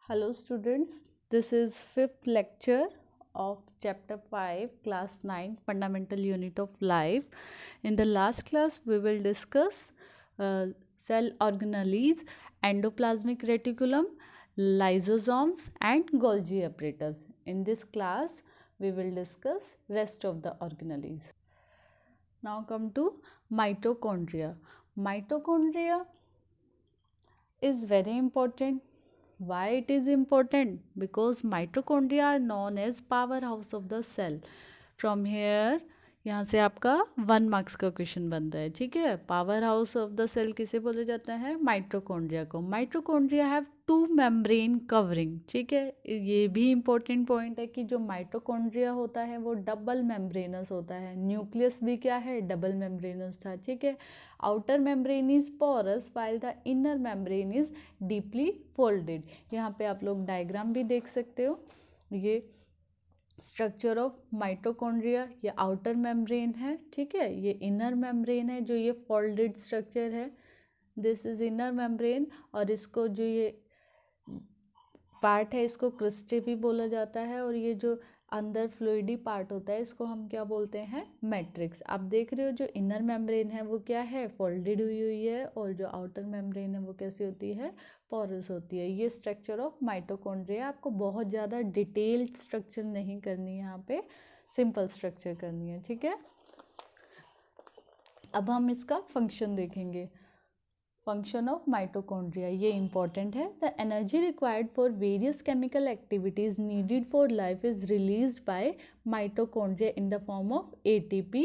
Hello students, this is fifth lecture of chapter 5 class 9 fundamental unit of life. In the last class we will discuss cell organelles, endoplasmic reticulum, lysosomes and Golgi apparatus. In this class we will discuss rest of the organelles. Now come to mitochondria. Mitochondria is very important. Why it is important? Because mitochondria are known as powerhouse of the cell. From here यहाँ से आपका 1 marks का question बनता है, ठीक है। Power house of the cell किसे बोले जाता है? माइटोकॉन्ड्रिया को। माइटोकॉन्ड्रिया हैव 2 मेम्ब्रेन कवरिंग, ठीक है। ये भी इम्पोर्टेंट पॉइंट है कि जो माइटोकॉन्ड्रिया होता है वो डबल मेम्ब्रेनस होता है। न्यूक्लियस भी क्या है? डबल मेम्ब्रेनस था, ठीक है। Outer membrane is porous while the inner membrane is deeply folded. यहाँ पे आप लोग डायग्राम भी देख सकते हो। ये स्ट्रक्चर ऑफ माइटोकॉन्ड्रिया, ये आउटर मेम्ब्रेन है, ठीक है। ये इनर मेम्ब्रेन है जो ये फोल्डेड स्ट्रक्चर है, दिस इज इनर मेम्ब्रेन। और इसको जो ये पार्ट है इसको क्रिस्टे भी बोला जाता है। और ये जो अंदर फ्लूइडी पार्ट होता है इसको हम क्या बोलते हैं? मैट्रिक्स। आप देख रहे हो जो इनर मेम्ब्रेन है वो क्या है? फोल्डेड हुई हुई है। और जो आउटर मेम्ब्रेन है वो कैसी होती है? पोरस होती है। ये स्ट्रक्चर ऑफ माइटोकॉन्ड्रिया। आपको बहुत ज़्यादा डिटेल्ड स्ट्रक्चर नहीं करनी है, यहाँ पे सिंपल स्ट्रक्चर करनी है, ठीक है। अब हम इसका फंक्शन देखेंगे। फंक्शन ऑफ माइटोकॉन्ड्रिया ये इंपॉर्टेंट है। The energy required for various chemical activities needed for life is released by mitochondria in the form of ATP.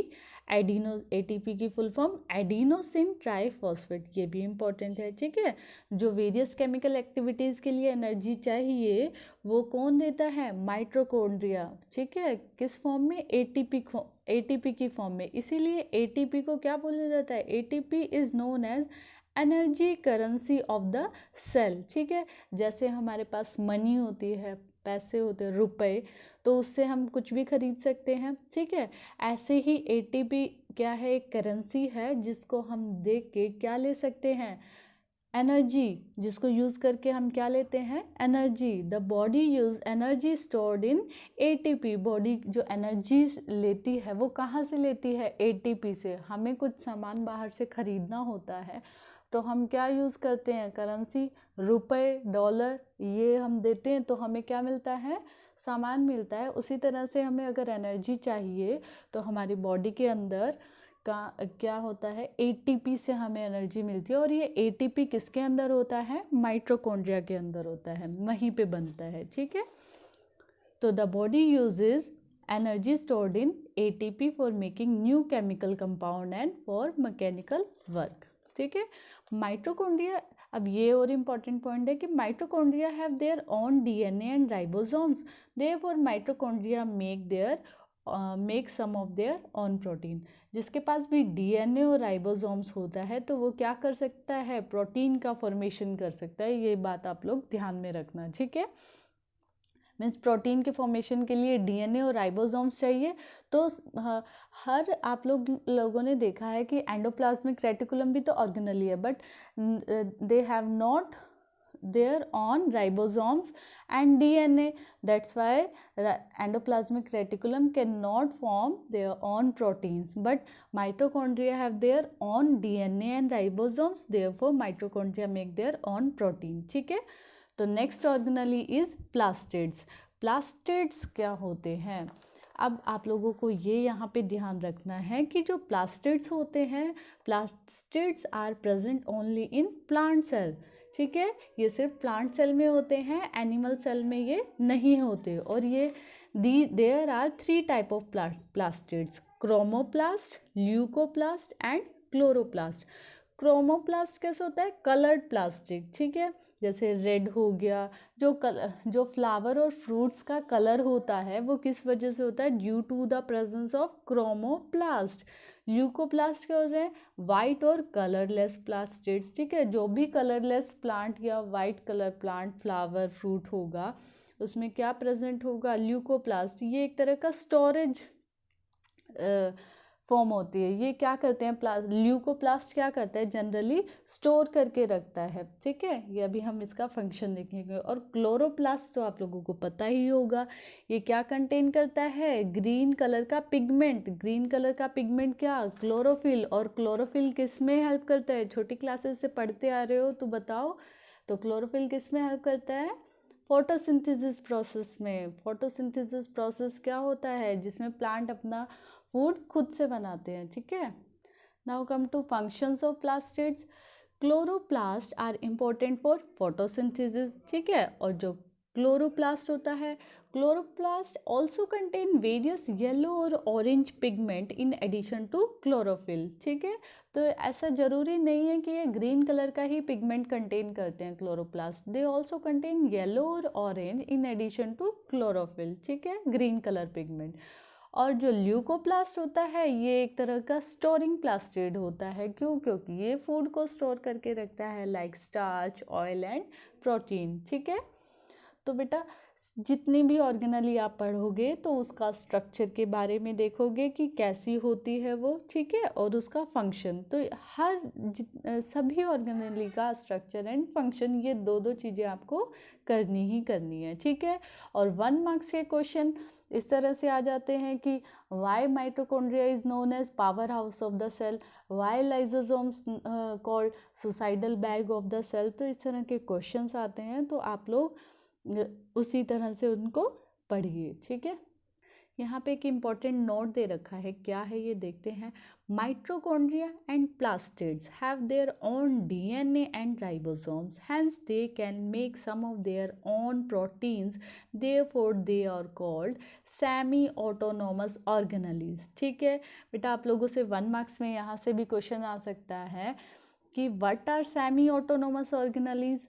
ATP की फुल फॉर्म एडिनोसिन ट्राइफॉस्फेट, ये भी इम्पॉर्टेंट है, ठीक है। जो वेरियस केमिकल एक्टिविटीज़ के लिए एनर्जी चाहिए वो कौन देता है? माइटोकॉन्ड्रिया, ठीक है। किस फॉर्म में? एटीपी की फॉर्म में। इसीलिए एटीपी को क्या बोला जाता है? ATP is known as energy currency of the cell, ठीक है। जैसे हमारे पास मनी होती है, पैसे होते हैं, रुपए, तो उससे हम कुछ भी खरीद सकते हैं, ठीक है। ऐसे ही एटीपी क्या है? एक करेंसी है जिसको हम देख के क्या ले सकते हैं? एनर्जी, जिसको यूज़ करके हम क्या लेते हैं? Energy. The body use energy stored in ATP. Body जो एनर्जी लेती है वो कहाँ से लेती है? एटीपी से। हमें कुछ सामान बाहर से खरीदना होता है तो हम क्या यूज़ करते हैं? करेंसी, रुपए, डॉलर, ये हम देते हैं तो हमें क्या मिलता है? सामान मिलता है। उसी तरह से हमें अगर एनर्जी चाहिए तो हमारी बॉडी के अंदर का क्या होता है? एटीपी से हमें एनर्जी मिलती है। और ये एटीपी किसके अंदर होता है? माइटोकॉन्ड्रिया के अंदर होता है, वहीं पे बनता है, ठीक है। तो the body uses energy stored in ATP for making new chemical compound and for mechanical work, ठीक है। माइटोकॉन्ड्रिया, अब ये और इम्पॉर्टेंट पॉइंट है कि mitochondria have their own DNA and ribosomes, therefore mitochondria make some of their own protein. जिसके पास भी डीएनए और राइबोसोम्स होता है तो वो क्या कर सकता है? प्रोटीन का फॉर्मेशन कर सकता है। ये बात आप लोग ध्यान में रखना, ठीक है। मीन्स प्रोटीन के फॉर्मेशन के लिए डीएनए और राइबोसोम्स चाहिए। तो हर आप लोगों ने देखा है कि एंडोप्लाज्मिक रेटिकुलम भी तो ऑर्गेनल ही है, but they have not their own ribosomes and DNA. That's why endoplasmic reticulum cannot form their own proteins, but mitochondria have their own DNA and ribosomes, therefore mitochondria make their own protein, ठीक है। तो next organelle is plastids. Plastids क्या होते हैं? अब आप लोगों को ये यहाँ पे ध्यान रखना है कि जो प्लास्टिड्स होते हैं, plastids are present only in plant cell, ठीक है। ये सिर्फ प्लांट सेल में होते हैं, एनिमल सेल में ये नहीं होते। और ये there are 3 type of plastids: chromoplast, leucoplast and chloroplast. Chromoplast कैसे होता है? कलर्ड प्लास्टिक, ठीक है। जैसे रेड हो गया, जो फ्लावर और फ्रूट्स का कलर होता है वो किस वजह से होता है? Due to the presence of chromoplast. Leucoplast क्या होते हैं? वाइट और कलरलेस प्लास्टिड्स, ठीक है। जो भी कलरलेस प्लांट या white colour plant, flower, fruit होगा उसमें क्या प्रेजेंट होगा? ल्यूकोप्लास्ट। ये एक तरह का स्टोरेज फॉर्म होती है। ये क्या करते हैं, ल्यूकोप्लास्ट क्या करता है, जनरली स्टोर करके रखता है, ठीक है। ये अभी हम इसका फंक्शन देखेंगे। और क्लोरोप्लास्ट तो आप लोगों को पता ही होगा, ये क्या कंटेन करता है, ग्रीन कलर का पिगमेंट। ग्रीन कलर का पिगमेंट क्या, क्लोरोफिल। और क्लोरोफिल किस में हेल्प करता है, छोटी क्लासेस से पढ़ते आ रहे हो तो बताओ। तो क्लोरोफिल किस में हेल्प करता है, फोटोसिंथेसिस प्रोसेस में। फोटोसिंथेसिस प्रोसेस क्या होता है, जिसमें प्लांट अपना फूड खुद से बनाते हैं, ठीक है। Now come to functions of plastids. Chloroplast are important for photosynthesis, ठीक है। और जो क्लोरोप्लास्ट होता है, chloroplast also contain various yellow और orange pigment in addition to chlorophyll, ठीक है। तो ऐसा जरूरी नहीं है कि ये ग्रीन कलर का ही पिगमेंट कंटेन करते हैं chloroplast, they also contain yellow और orange in addition to chlorophyll, ठीक है, ग्रीन कलर पिगमेंट। और जो ल्यूकोप्लास्ट होता है, ये एक तरह का स्टोरिंग प्लास्टिड होता है। क्यों, क्योंकि ये फूड को स्टोर करके रखता है, like starch, oil and protein, ठीक है। तो बेटा जितनी भी ऑर्गेनली आप पढ़ोगे तो उसका स्ट्रक्चर के बारे में देखोगे कि कैसी होती है वो, ठीक है, और उसका फंक्शन। तो सभी ऑर्गेनली का स्ट्रक्चर एंड फंक्शन, ये दो चीज़ें आपको करनी ही करनी है, ठीक है। और 1 मार्क्स के क्वेश्चन इस तरह से आ जाते हैं कि why mitochondria is known as power house of the cell, why lysosomes called suicidal bag of the cell. तो इस तरह के क्वेश्चंस आते हैं, तो आप लोग उसी तरह से उनको पढ़िए, ठीक है। यहाँ पे एक इम्पॉर्टेंट नोट दे रखा है, क्या है ये देखते हैं। Mitochondria and plastids have their own DNA and ribosomes, hence they can make some of their own proteins, therefore they are called semi autonomous organelles, ठीक है। बेटा आप लोगों से 1 मार्क्स में यहाँ से भी क्वेश्चन आ सकता है कि what are semi autonomous organelles.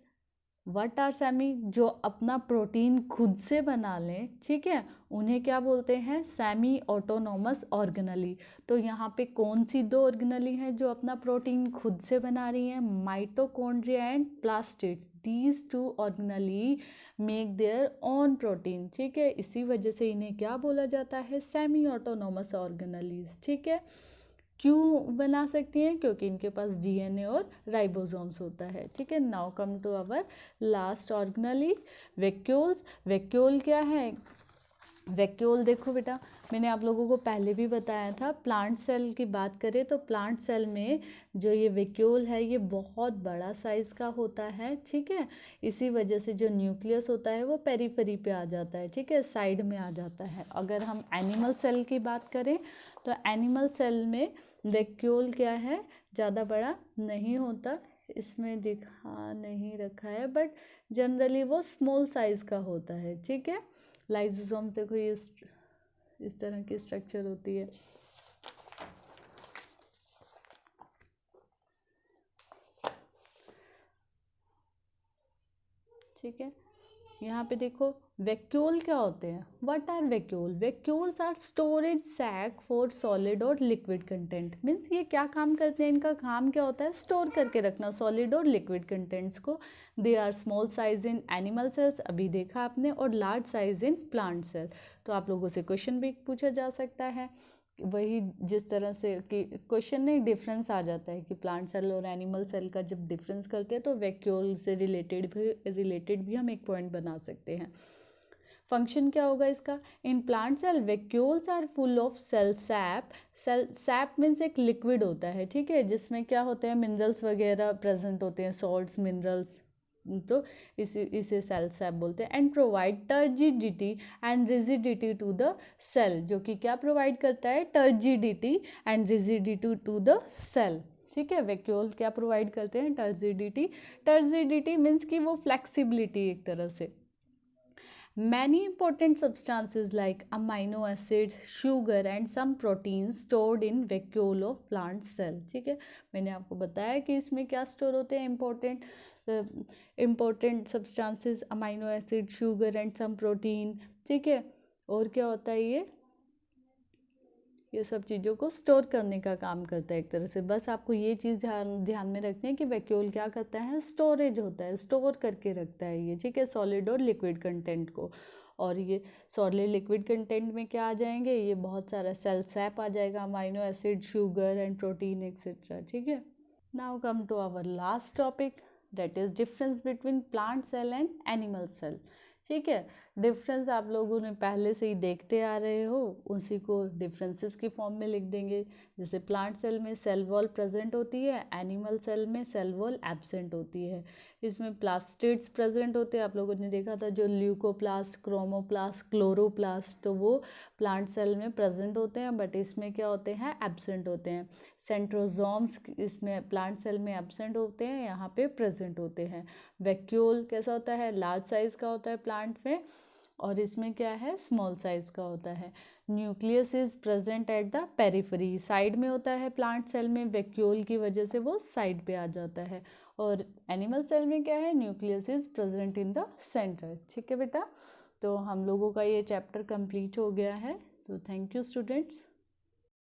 What are semi, जो अपना प्रोटीन खुद से बना लें, ठीक है, उन्हें क्या बोलते हैं, सेमी ऑटोनोमस ऑर्गेनली। तो यहाँ पे कौन सी 2 ऑर्गेनली हैं जो अपना प्रोटीन खुद से बना रही हैं, mitochondria and plastids. These 2 organelle make their own protein, ठीक है। इसी वजह से इन्हें क्या बोला जाता है, सेमी ऑटोनोमस ऑर्गेनलीज, ठीक है। क्यों बना सकती हैं, क्योंकि इनके पास डीएनए और राइबोसोम्स होता है, ठीक है। Now come to our last organelle, vacuoles. Vacuole क्या है, वैक्यूल देखो बेटा, मैंने आप लोगों को पहले भी बताया था, प्लांट सेल की बात करें तो प्लांट सेल में जो ये वैक्यूल है ये बहुत बड़ा साइज़ का होता है, ठीक है। इसी वजह से जो न्यूक्लियस होता है वो पेरीफेरी पे आ जाता है, ठीक है, साइड में आ जाता है। अगर हम एनिमल सेल की बात करें तो एनिमल सेल में वैक्यूल क्या है, ज़्यादा बड़ा नहीं होता, इसमें दिखा नहीं रखा है, बट जनरली वो स्मॉल साइज़ का होता है, ठीक है। लाइसोसोम देखो ये इस तरह की स्ट्रक्चर होती है, ठीक है। यहाँ पे देखो वैक्यूल क्या होते हैं, what are vacuole. Vacuoles are storage sac for solid और लिक्विड कंटेंट। मीन्स ये क्या काम करते हैं, इनका काम क्या होता है, स्टोर करके रखना सॉलिड और लिक्विड कंटेंट्स को। They are small size in animal cells, अभी देखा आपने, और large size in plant cell. तो आप लोगों से क्वेश्चन भी पूछा जा सकता है, वही जिस तरह से कि क्वेश्चन में डिफरेंस आ जाता है कि प्लांट सेल और एनिमल सेल का जब डिफरेंस करते हैं तो वैक्यूल से रिलेटेड भी हम एक पॉइंट बना सकते हैं। फंक्शन क्या होगा इसका, in plant cell vacuoles are full of cell sap. Cell sap means एक लिक्विड होता है, ठीक है, जिसमें क्या होते हैं, मिनरल्स वगैरह प्रेजेंट होते हैं, सॉल्ट्स, मिनरल्स, तो इसे सेल सैप बोलते हैं। And provide turgidity and rigidity to the cell, जो कि क्या प्रोवाइड करता है, turgidity and rigidity to the cell, ठीक है। वैक्यूल क्या प्रोवाइड करते हैं, टर्जिडिटी। टर्जिडिटी मीन्स कि वो फ्लेक्सिबिलिटी एक तरह से। Many important substances like amino acids, sugar and some proteins stored in vacuole of plant cell, ठीक है। मैंने आपको बताया कि इसमें क्या स्टोर होते हैं, important substances, amino acid, sugar and some protein, ठीक है। और क्या होता है ये सब चीज़ों को स्टोर करने का काम करता है एक तरह से। बस आपको ये चीज़ ध्यान में रखनी है कि वैक्यूल क्या करता है, स्टोरेज होता है, स्टोर करके रखता है ये, ठीक है, सॉलिड और लिक्विड कंटेंट को। और ये सॉलिड लिक्विड कंटेंट में क्या आ जाएंगे, ये बहुत सारा सेल सैप आ जाएगा, amino acid, sugar and protein etcetera, ठीक है। Now come to our last topic, that is difference between plant cell and animal cell, ठीक है। डिफरेंस आप लोगों ने पहले से ही देखते आ रहे हो, उसी को डिफरेंसेस की फॉर्म में लिख देंगे। जैसे प्लांट सेल में सेल वॉल प्रेजेंट होती है, एनिमल सेल में सेल वॉल एब्सेंट होती है। इसमें प्लास्टिड्स प्रेजेंट होते हैं, आप लोगों ने देखा था जो ल्यूकोप्लास्ट, क्रोमोप्लास्ट, क्लोरोप्लास्ट, तो वो प्लांट सेल में प्रेजेंट होते हैं, बट इसमें क्या होते हैं, एब्सेंट होते हैं। सेंट्रोजोम्स इसमें प्लांट सेल में एब्सेंट होते हैं, यहाँ पे प्रेजेंट होते हैं। वैक्यूल कैसा होता है, लार्ज साइज का होता है प्लांट में, और इसमें क्या है, स्मॉल साइज का होता है। Nucleus is present at the periphery, side में होता है प्लांट सेल में, वैक्यूल की वजह से वो साइड पे आ जाता है। और एनिमल सेल में क्या है, nucleus is present in the centre, ठीक है बेटा। तो हम लोगों का ये चैप्टर कंप्लीट हो गया है। तो थैंक यू स्टूडेंट्स।